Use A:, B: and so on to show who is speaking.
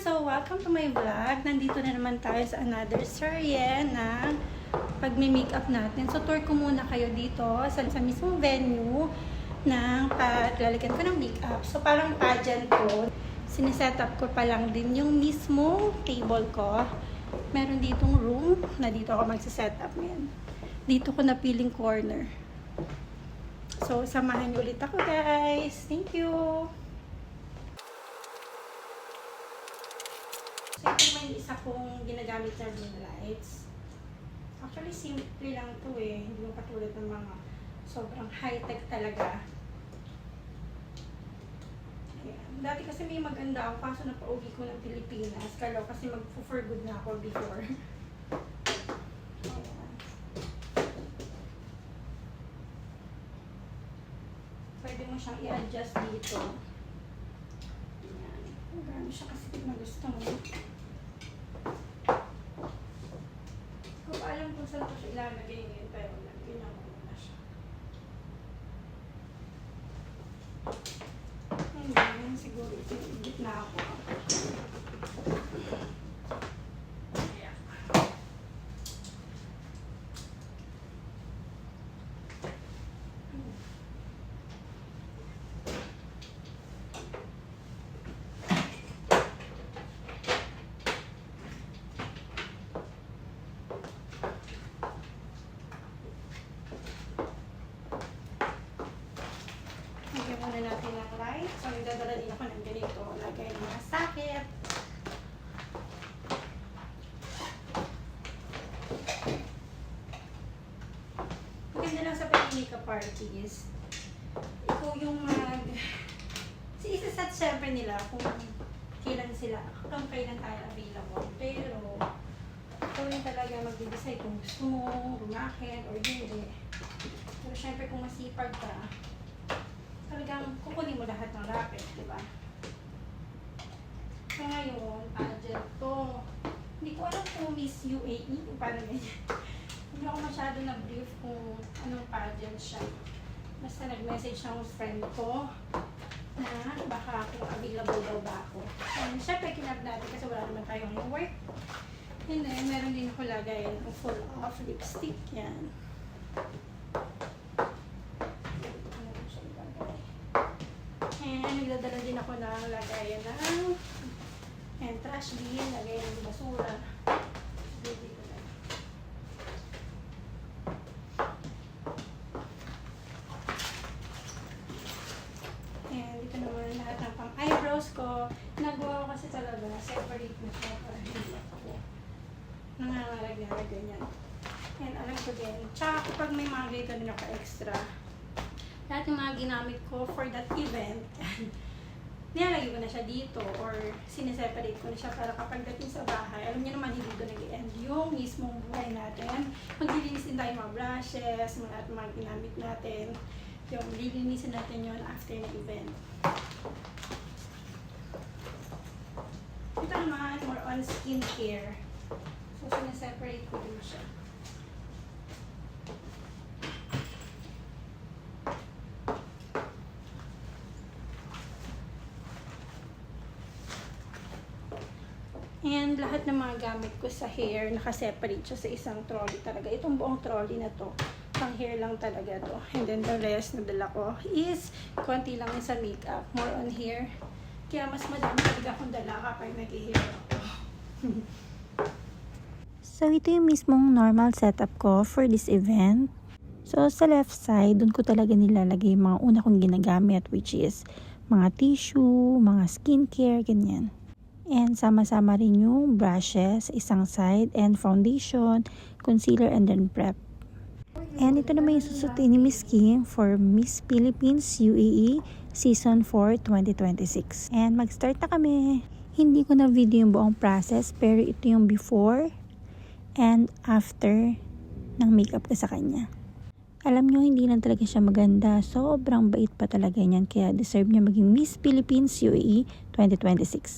A: So, welcome to my vlog. Nandito na naman tayo sa another serye na pag-makeup natin. So, tour ko muna kayo dito sa mismong venue ng paglalagyan ko ng makeup. So, parang pageant ko. Sinisetup ko pa lang din yung mismong table ko. Meron ditong room na dito ako magsisetup ngayon. Dito ko napiling corner. So, samahan niyo ulit ako, guys. Thank you! So, ito may isa kong ginagamit na ring lights. Actually, simple lang to eh. Hindi mo katulad ng mga sobrang high-tech talaga. Ayan. Dati kasi may maganda ako, kaso napauwi ko ng Pilipinas. Kala kasi mag-for good na ako before. Ayan. Pwede mo siyang i-adjust dito. Ayan. Gano'n siya kasi na gusto mo. Hindi ko alam kung saan ko siya ilalagay ngayon, pero ginawa ko na siya. Ayan, siguro itigit na ako. Ayan. Lagyan muna natin ng light. So, nagdadala din ako ng ganito. Lagay ng mga sakit. Maganda lang sa pag-makeup parties. Ikaw yung isa-set syempre nila kung kailan sila, kung kailan tayo available. Pero, ikaw yung talaga mag-decide kung gusto mo rumakit or hindi. Pero syempre kung masipag ka, talagang kukunin mo lahat ng racket, di ba? So ngayon, pageant to. Hindi ko alam kung Miss UAE o parang ganyan. Hindi ako masyado na-brief kung anong pageant siya. Basta nag-message ng friend ko na baka kung available daw ba ako. And syempre, kinab natin kasi wala naman tayong work. And then, meron din ako lagay ng full of lipstick. Yan. And nagdadala din ako ng lagayan ng trash bin, lagayan ng basura. Dito na. And dito naman lahat ng pang eyebrows ko. Nagawa ko kasi talaga, separate na siya para hindi ako nangangalag-ngalag ganyan. And alam ko din, tsaka kapag may mga ganito din ako extra, lahat ng mga ginamit ko for that event, nilalagay ko na siya dito or sineseparate ko na siya para kapag dating sa bahay, alam niyo naman hindi doon nag-end yung mismong buhay natin. Maglilinis din tayo mga brushes, mga ginamit natin. Yung lilinisin natin yun after ng event. Ito naman, more on skincare. So, sineseparate ko din siya. And lahat ng mga gamit ko sa hair, nakaseparate siya sa isang trolley talaga. Itong buong trolley na to, pang hair lang talaga to. And then the rest na dala ko is konti lang sa makeup, more on hair. Kaya mas madami talaga akong dala kapag nag-hair ako.
B: So, ito yung mismong normal setup ko for this event. So, sa left side, dun ko talaga nilalagay yung mga una kong ginagamit, which is mga tissue, mga skincare, ganyan. And sama-sama rin yung brushes, isang side, and foundation, concealer, and then prep. And ito naman yung susutin ni Miss Kim for Miss Philippines UAE Season 4 2026. And mag-start na kami. Hindi ko na video yung buong process, pero ito yung before and after ng makeup ko sa kanya. Alam nyo, hindi lang talaga siya maganda. Sobrang bait pa talaga niyan. Kaya deserve niya maging Miss Philippines UAE 2026.